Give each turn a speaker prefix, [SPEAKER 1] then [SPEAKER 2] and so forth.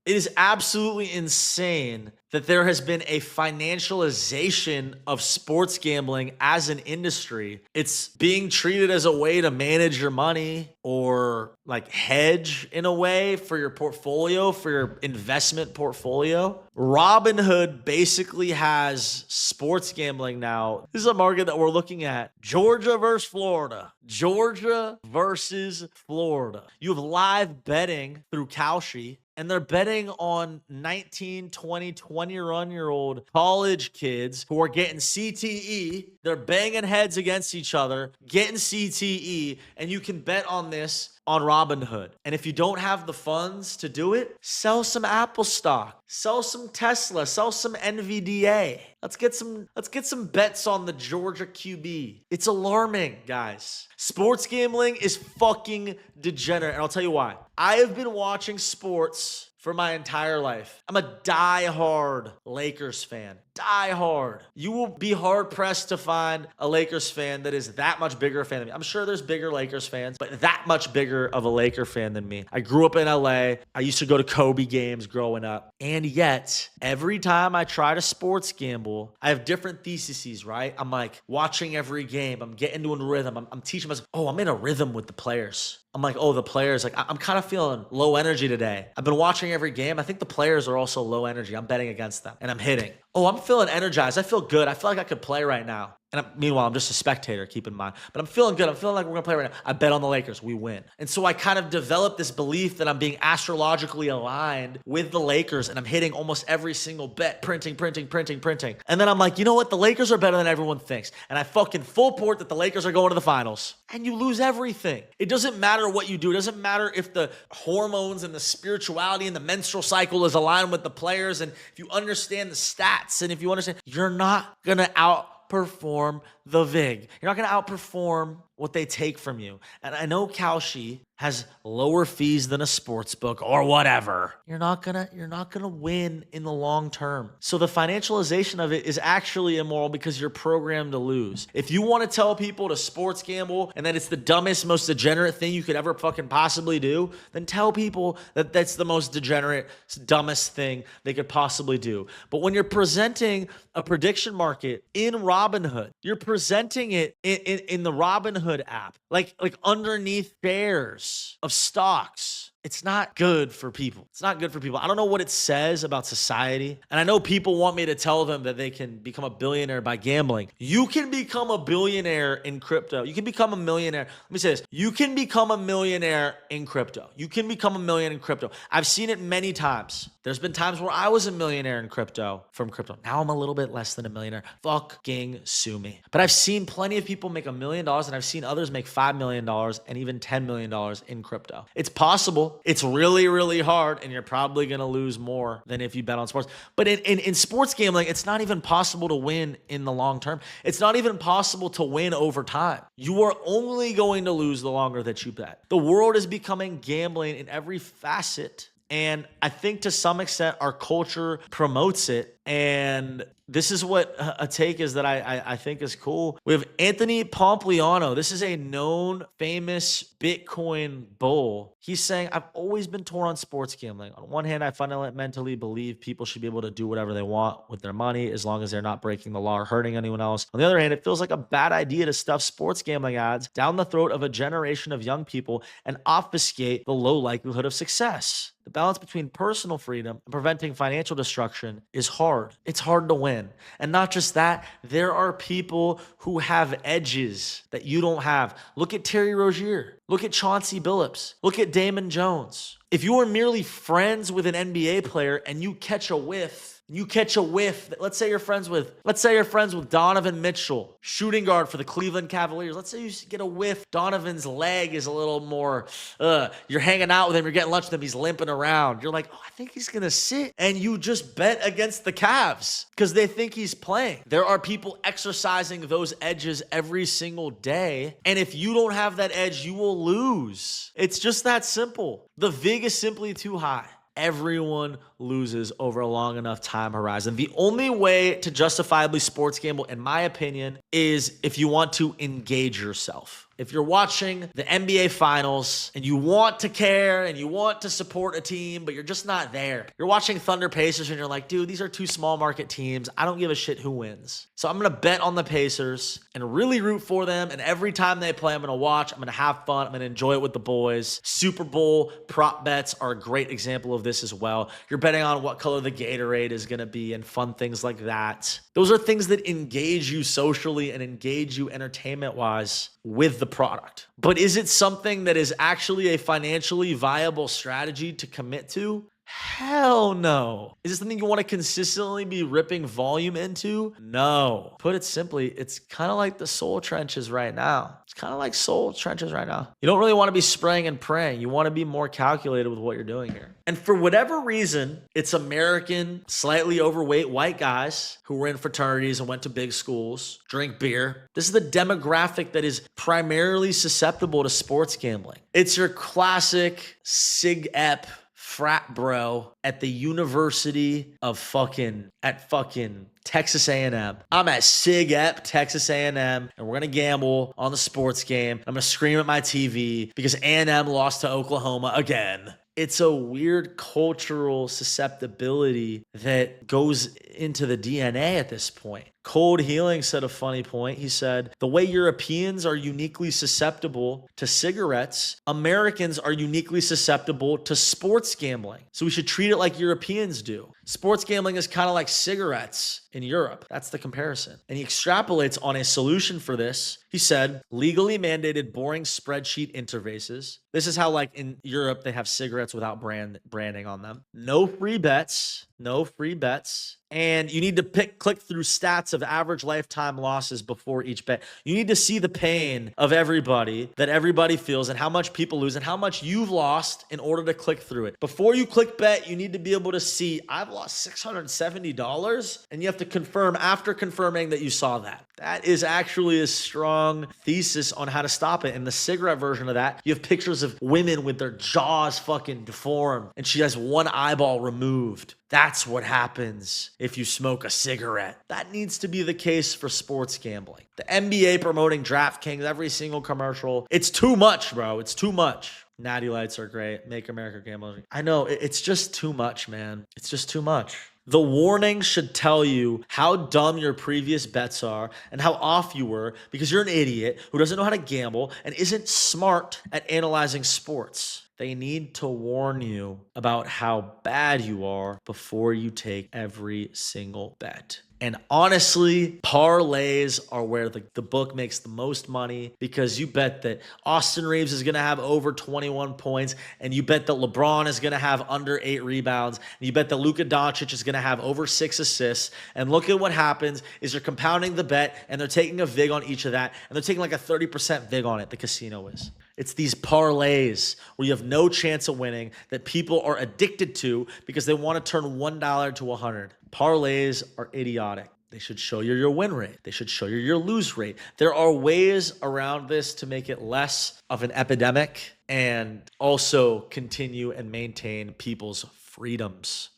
[SPEAKER 1] It is absolutely insane that there has been a financialization of sports gambling as an industry. It's being treated as a way to manage your money or like hedge in a way for your portfolio, for your investment portfolio. Robinhood basically has sports gambling now. This is a market that we're looking at. Georgia versus Florida. Georgia versus Florida. You have live betting through Kalshi, and they're betting on 19, 20, 21-year-old college kids who are getting CTE. They're banging heads against each other, getting CTE, and you can bet on this on Robinhood. And if you don't have the funds to do it, sell some Apple stock, sell some Tesla, sell some NVDA. Let's get some bets on the Georgia QB. It's alarming, guys. Sports gambling is fucking degenerate, and I'll tell you why. I have been watching sports for my entire life. I'm a die-hard Lakers fan. Die-hard. You will be hard-pressed to find a Lakers fan that is that much bigger a fan than me. I'm sure there's bigger Lakers fans, but that much bigger of a Laker fan than me. I grew up in LA. I used to go to Kobe games growing up. And yet, every time I try to sports gamble, I have different theses, right? I'm like watching every game. I'm getting into a rhythm. I'm teaching myself, I'm in a rhythm with the players. I'm like, the players, like, I'm kind of feeling low energy today. I've been watching every game. I think the players are also low energy. I'm betting against them, and I'm hitting. I'm feeling energized. I feel good. I feel like I could play right now. And meanwhile, I'm just a spectator, keep in mind. But I'm feeling good. I'm feeling like we're going to play right now. I bet on the Lakers. We win. And so I kind of developed this belief that I'm being astrologically aligned with the Lakers, and I'm hitting almost every single bet, printing. And then I'm like, you know what? The Lakers are better than everyone thinks. And I fucking full port that the Lakers are going to the finals. And you lose everything. It doesn't matter what you do. It doesn't matter if the hormones and the spirituality and the menstrual cycle is aligned with the players. And if you understand the stats and if you understand, you're not going to outperform the VIG. You're not going to outperform what they take from you. And I know Kalshi has lower fees than a sports book or whatever. You're not gonna win in the long term. So the financialization of it is actually immoral because you're programmed to lose. If you want to tell people to sports gamble and that it's the dumbest, most degenerate thing you could ever fucking possibly do, then tell people that that's the most degenerate, dumbest thing they could possibly do. But when you're presenting a prediction market in Robinhood, you're presenting it in the Robinhood app, like underneath shares of stocks. It's not good for people. It's not good for people. I don't know what it says about society. And I know people want me to tell them that they can become a billionaire by gambling. You can become a billionaire in crypto. You can become a millionaire. Let me say this. You can become a millionaire in crypto. You can become a millionaire in crypto. I've seen it many times. There's been times where I was a millionaire in crypto from crypto. Now I'm a little bit less than a millionaire. Fucking sue me. But I've seen plenty of people make $1 million, and I've seen others make $5 million and even $10 million in crypto. It's possible. It's really, really hard, and you're probably going to lose more than if you bet on sports. But in sports gambling, it's not even possible to win in the long term. It's not even possible to win over time. You are only going to lose the longer that you bet. The world is becoming gambling in every facet. And I think to some extent our culture promotes it. And this is what a take is that I think is cool. We have Anthony Pompliano. This is a known, famous Bitcoin bull. He's saying, I've always been torn on sports gambling. On one hand, I fundamentally believe people should be able to do whatever they want with their money as long as they're not breaking the law or hurting anyone else. On the other hand, it feels like a bad idea to stuff sports gambling ads down the throat of a generation of young people and obfuscate the low likelihood of success. The balance between personal freedom and preventing financial destruction is hard. It's hard to win. And not just that, there are people who have edges that you don't have. Look at Terry Rozier. Look at Chauncey Billups. Look at Damon Jones. If you are merely friends with an NBA player and you catch a whiff, let's say you're friends with Donovan Mitchell, shooting guard for the Cleveland Cavaliers. Let's say you get a whiff. Donovan's leg is a little more, you're hanging out with him, you're getting lunch with him, he's limping around. You're like, I think he's going to sit. And you just bet against the Cavs because they think he's playing. There are people exercising those edges every single day. And if you don't have that edge, you will lose. It's just that simple. The VIG is simply too high. Everyone loses over a long enough time horizon. The only way to justifiably sports gamble, in my opinion, is if you want to engage yourself. If you're watching the NBA finals and you want to care and you want to support a team, but you're just not there. You're watching Thunder Pacers and you're like, dude, these are two small market teams. I don't give a shit who wins. So I'm going to bet on the Pacers and really root for them. And every time they play, I'm going to watch. I'm going to have fun. I'm going to enjoy it with the boys. Super Bowl prop bets are a great example of this as well. You're betting on what color the Gatorade is going to be and fun things like that. Those are things that engage you socially and engage you entertainment-wise with the product. But is it something that is actually a financially viable strategy to commit to? Hell no. Is this something you want to consistently be ripping volume into? No. Put it simply, it's kind of like the soul trenches right now. It's kind of like soul trenches right now. You don't really want to be spraying and praying. You want to be more calculated with what you're doing here. And for whatever reason, it's American, slightly overweight white guys who were in fraternities and went to big schools, drink beer. This is the demographic that is primarily susceptible to sports gambling. It's your classic Sig Ep frat bro at the University of fucking Texas A&M. I'm at Sig Ep, Texas A&M, and we're gonna gamble on the sports game. I'm gonna scream at my TV because A&M lost to Oklahoma again. It's a weird cultural susceptibility that goes into the DNA at this point. Cold Healing said a funny point. He said, the way Europeans are uniquely susceptible to cigarettes, Americans are uniquely susceptible to sports gambling. So we should treat it like Europeans do. Sports gambling is kind of like cigarettes in Europe. That's the comparison. And he extrapolates on a solution for this. He said, legally mandated boring spreadsheet interfaces. This is how, like in Europe, they have cigarettes without branding on them. No free bets. And you need to click through stats of average lifetime losses before each bet. You need to see the pain of everybody that everybody feels and how much people lose and how much you've lost in order to click through it. Before you click bet, you need to be able to see, I've lost $670, and you have to confirm after confirming that you saw that. That is actually a strong thesis on how to stop it. In the cigarette version of that, you have pictures of women with their jaws fucking deformed and she has one eyeball removed. That's what happens if you smoke a cigarette. That needs to be the case for sports gambling. The NBA promoting DraftKings, every single commercial. It's too much, bro. It's too much. Natty Lights are great. Make America Gamble. I know, it's just too much, man. It's just too much. The warning should tell you how dumb your previous bets are and how off you were because you're an idiot who doesn't know how to gamble and isn't smart at analyzing sports. They need to warn you about how bad you are before you take every single bet. And honestly, parlays are where the book makes the most money because you bet that Austin Reeves is going to have over 21 points and you bet that LeBron is going to have under 8 rebounds and you bet that Luka Doncic is going to have over 6 assists. And look at what happens is you're compounding the bet and they're taking a vig on each of that and they're taking like a 30% vig on it, the casino is. It's these parlays where you have no chance of winning that people are addicted to because they want to turn $1 to 100. Parlays are idiotic. They should show you your win rate. They should show you your lose rate. There are ways around this to make it less of an epidemic and also continue and maintain people's freedoms.